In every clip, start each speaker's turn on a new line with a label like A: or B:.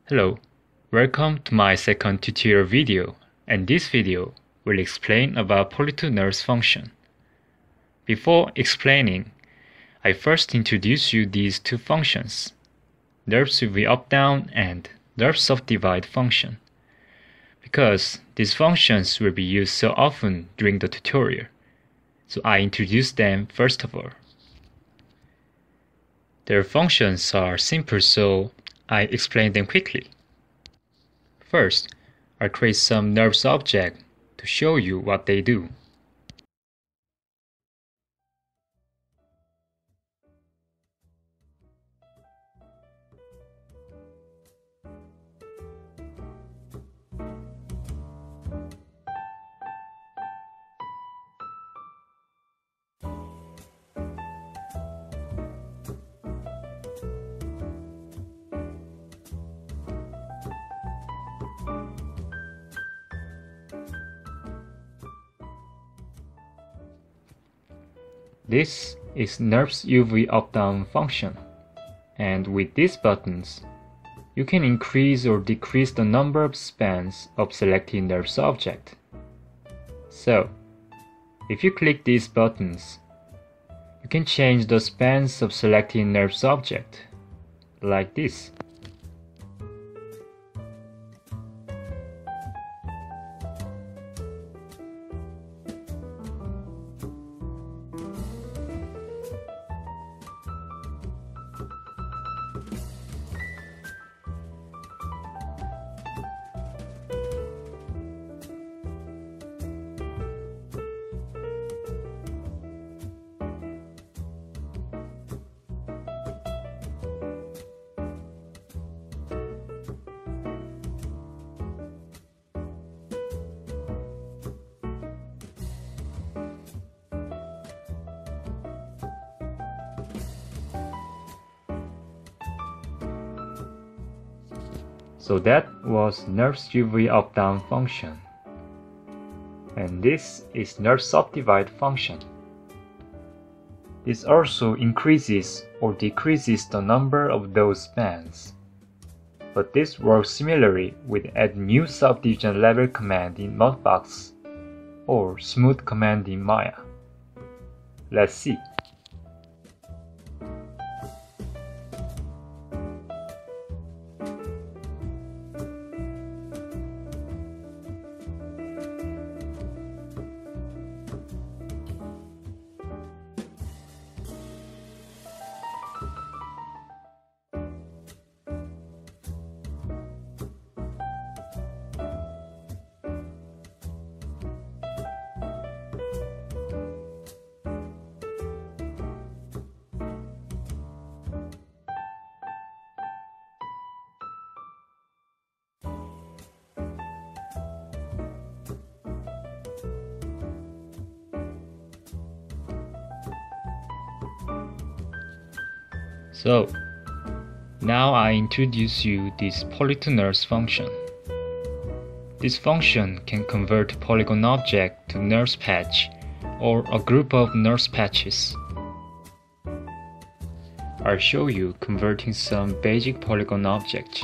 A: Hello, welcome to my second tutorial video, and this video will explain about PolyToNURBS function. Before explaining, I first introduce you these two functions, NURBS UV updown and NURBS subdivide function, because these functions will be used so often during the tutorial, so I introduce them first of all. Their functions are simple, so I explain them quickly. First, I'll create some NURBS object to show you what they do. This is NURBS UV updown function, and with these buttons, you can increase or decrease the number of spans of selected NURBS object. So, if you click these buttons, you can change the spans of selected NURBS object, like this. So that was NURBS UV updown function. And this is NURBS subdivide function. This also increases or decreases the number of those spans. But this works similarly with add new subdivision level command in Mudbox or smooth command in Maya. Let's see. So, now I introduce you this PolyToNURBS function. This function can convert Polygon object to NURBS patch or a group of NURBS patches. I'll show you converting some basic Polygon object.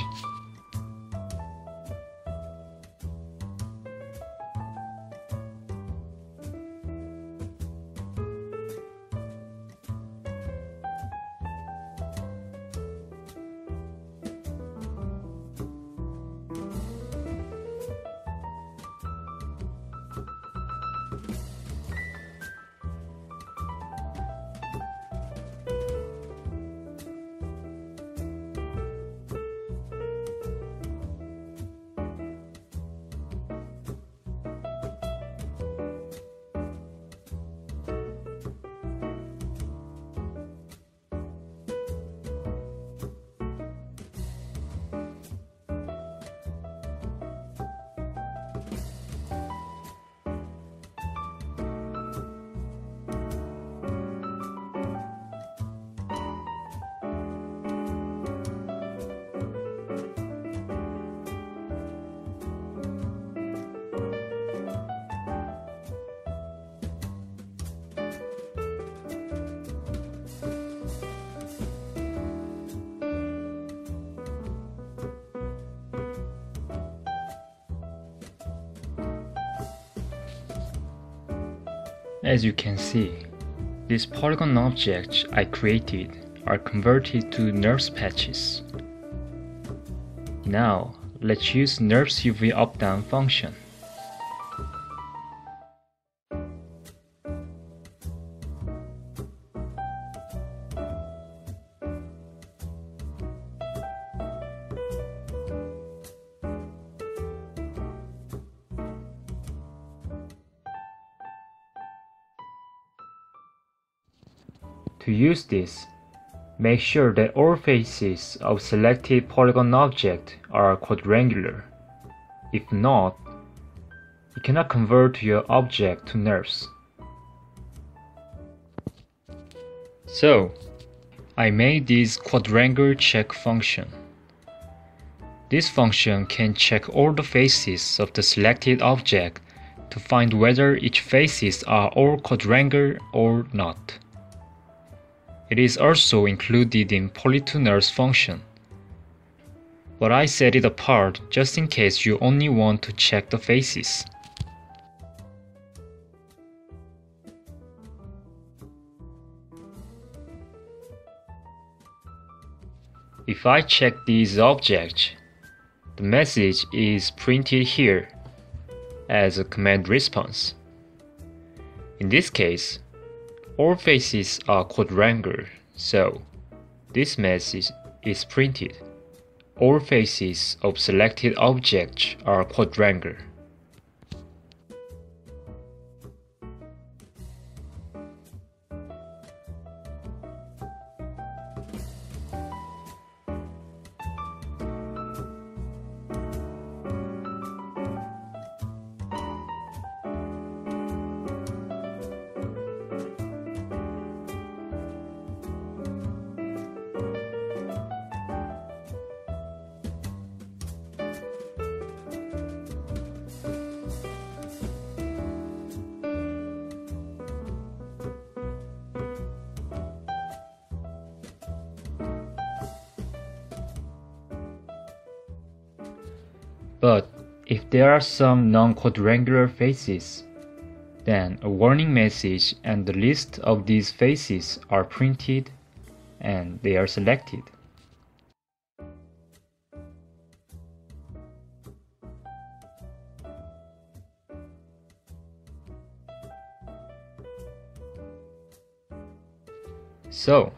A: As you can see, these polygon objects I created are converted to NURBS patches. Now, let's use NURBS UV updown function. To use this, make sure that all faces of selected polygon object are quadrangular. If not, you cannot convert your object to NURBS. So, I made this quadrangle check function. This function can check all the faces of the selected object to find whether each faces are all quadrangle or not. It is also included in PolyToNURBS function, but I set it apart just in case you only want to check the faces. If I check these objects, the message is printed here as a command response. In this case, all faces are quadrangular, so this message is printed. All faces of selected objects are quadrangular. But if there are some non-quadrangular faces, then a warning message and the list of these faces are printed and they are selected. So,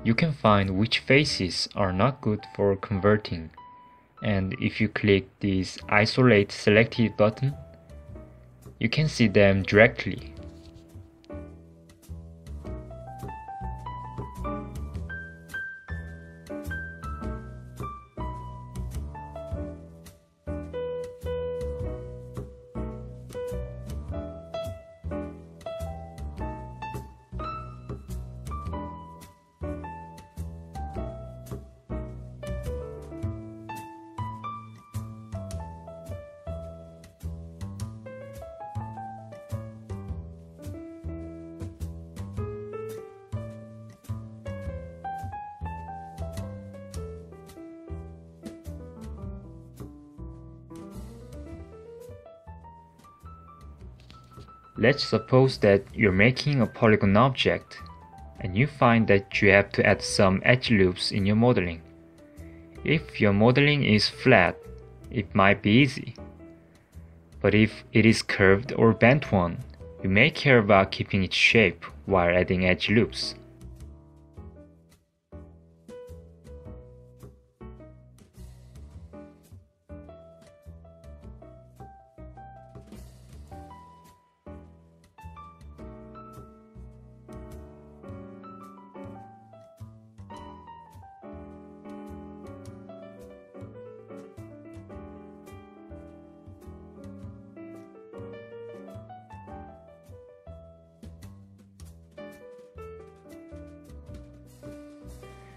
A: you can find which faces are not good for converting. And if you click this Isolate Selected button, you can see them directly. Let's suppose that you're making a polygon object and you find that you have to add some edge loops in your modeling. If your modeling is flat, it might be easy. But if it is curved or bent one, you may care about keeping its shape while adding edge loops.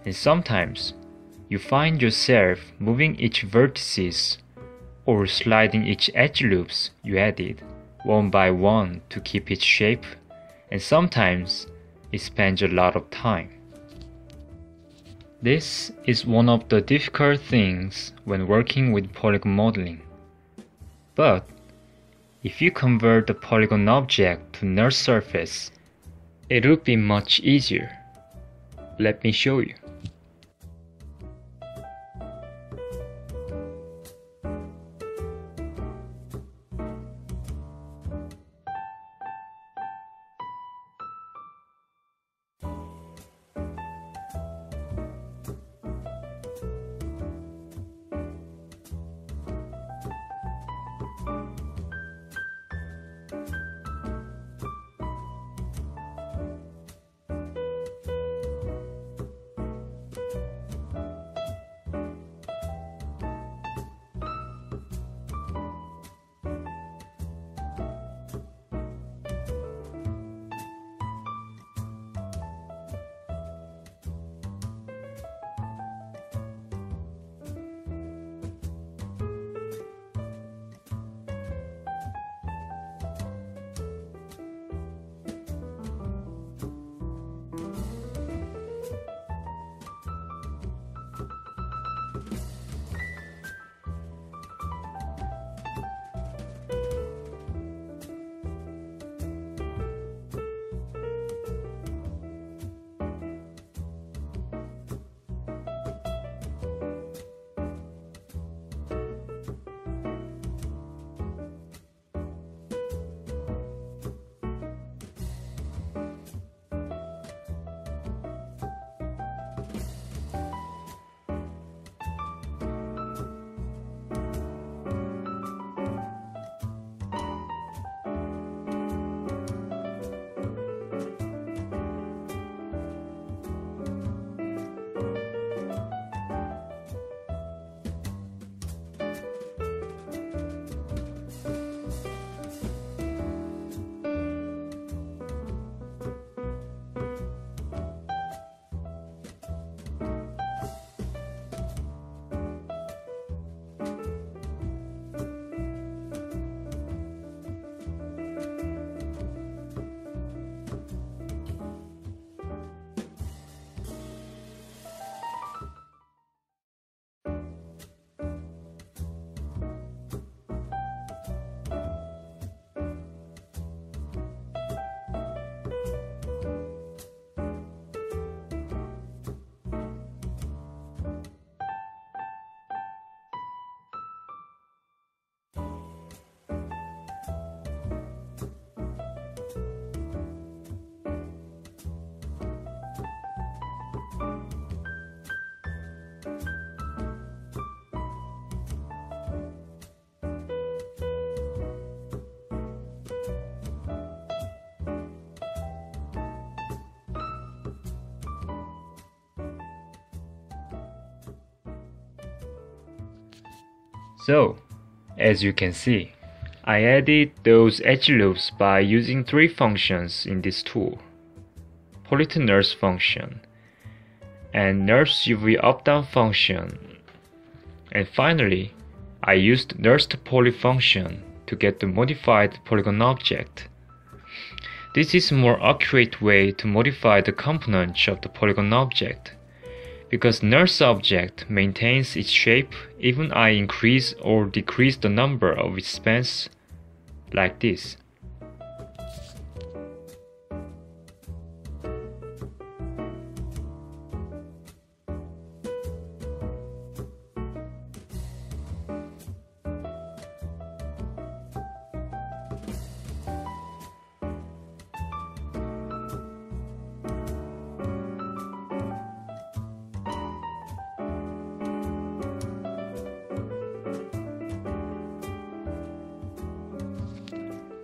A: And sometimes, you find yourself moving each vertices or sliding each edge loops you added one by one to keep its shape, and sometimes it spends a lot of time. This is one of the difficult things when working with polygon modeling. But if you convert the polygon object to NURBS surface, it would be much easier. Let me show you. So, as you can see, I added those edge loops by using three functions in this tool: PolyToNURBS function, and NURBS UV updown function, and finally, I used NURBS to poly function to get the modified polygon object. This is a more accurate way to modify the components of the polygon object, because NURBS object maintains its shape even I increase or decrease the number of its spans, like this.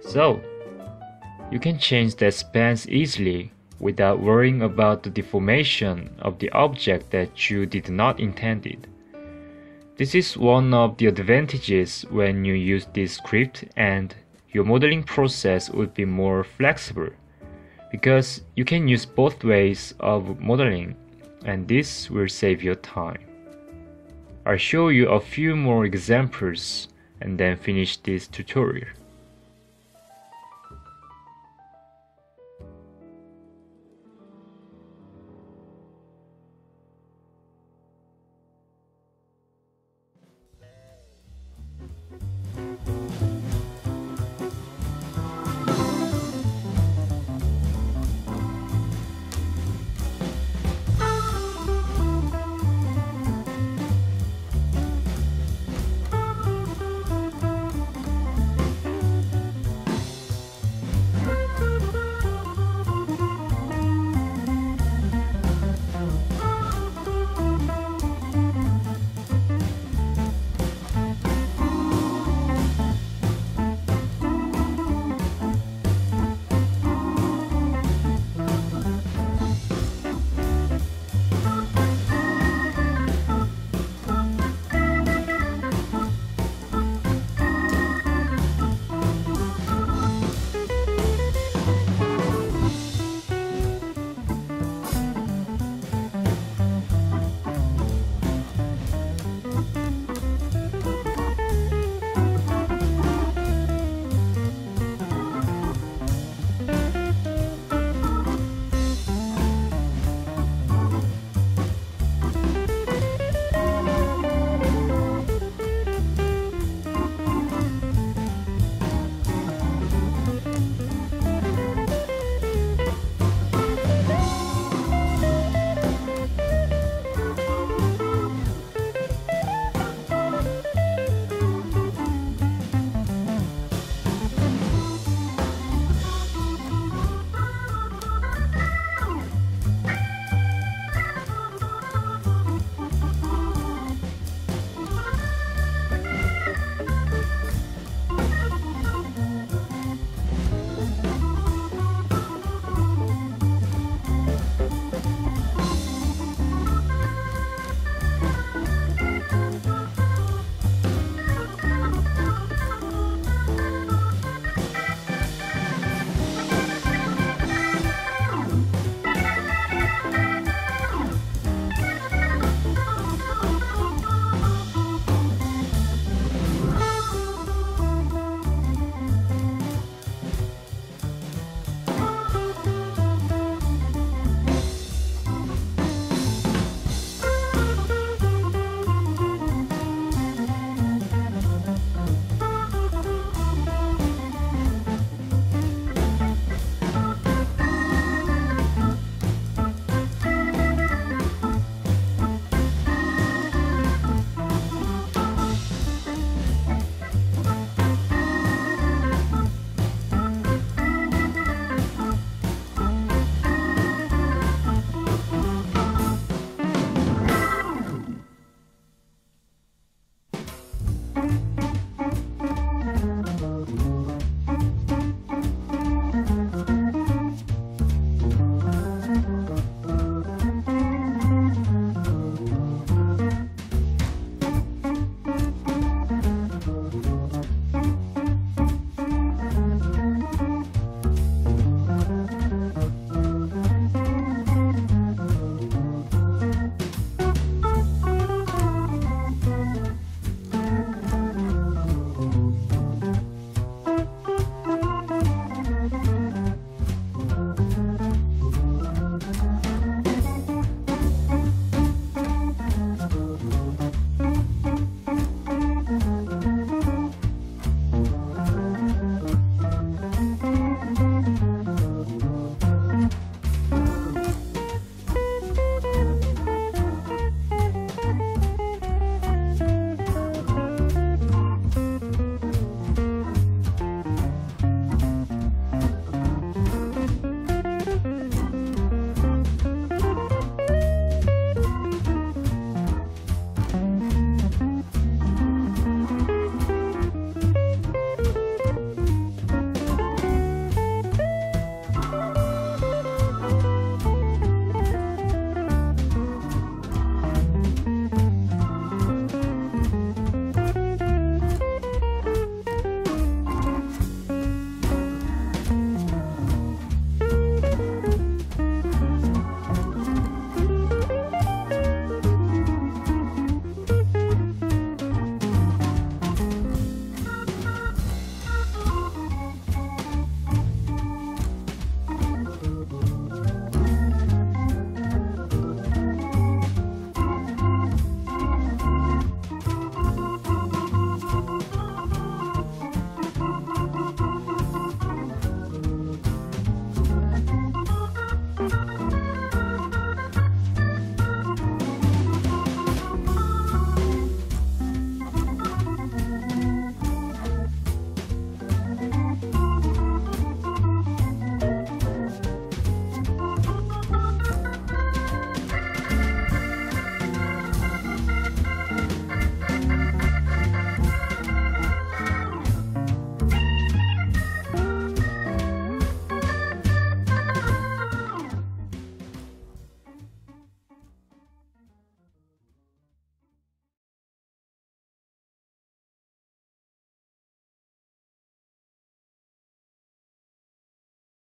A: So, you can change the spans easily without worrying about the deformation of the object that you did not intended. This is one of the advantages when you use this script, and your modeling process would be more flexible because you can use both ways of modeling, and this will save your time. I'll show you a few more examples and then finish this tutorial.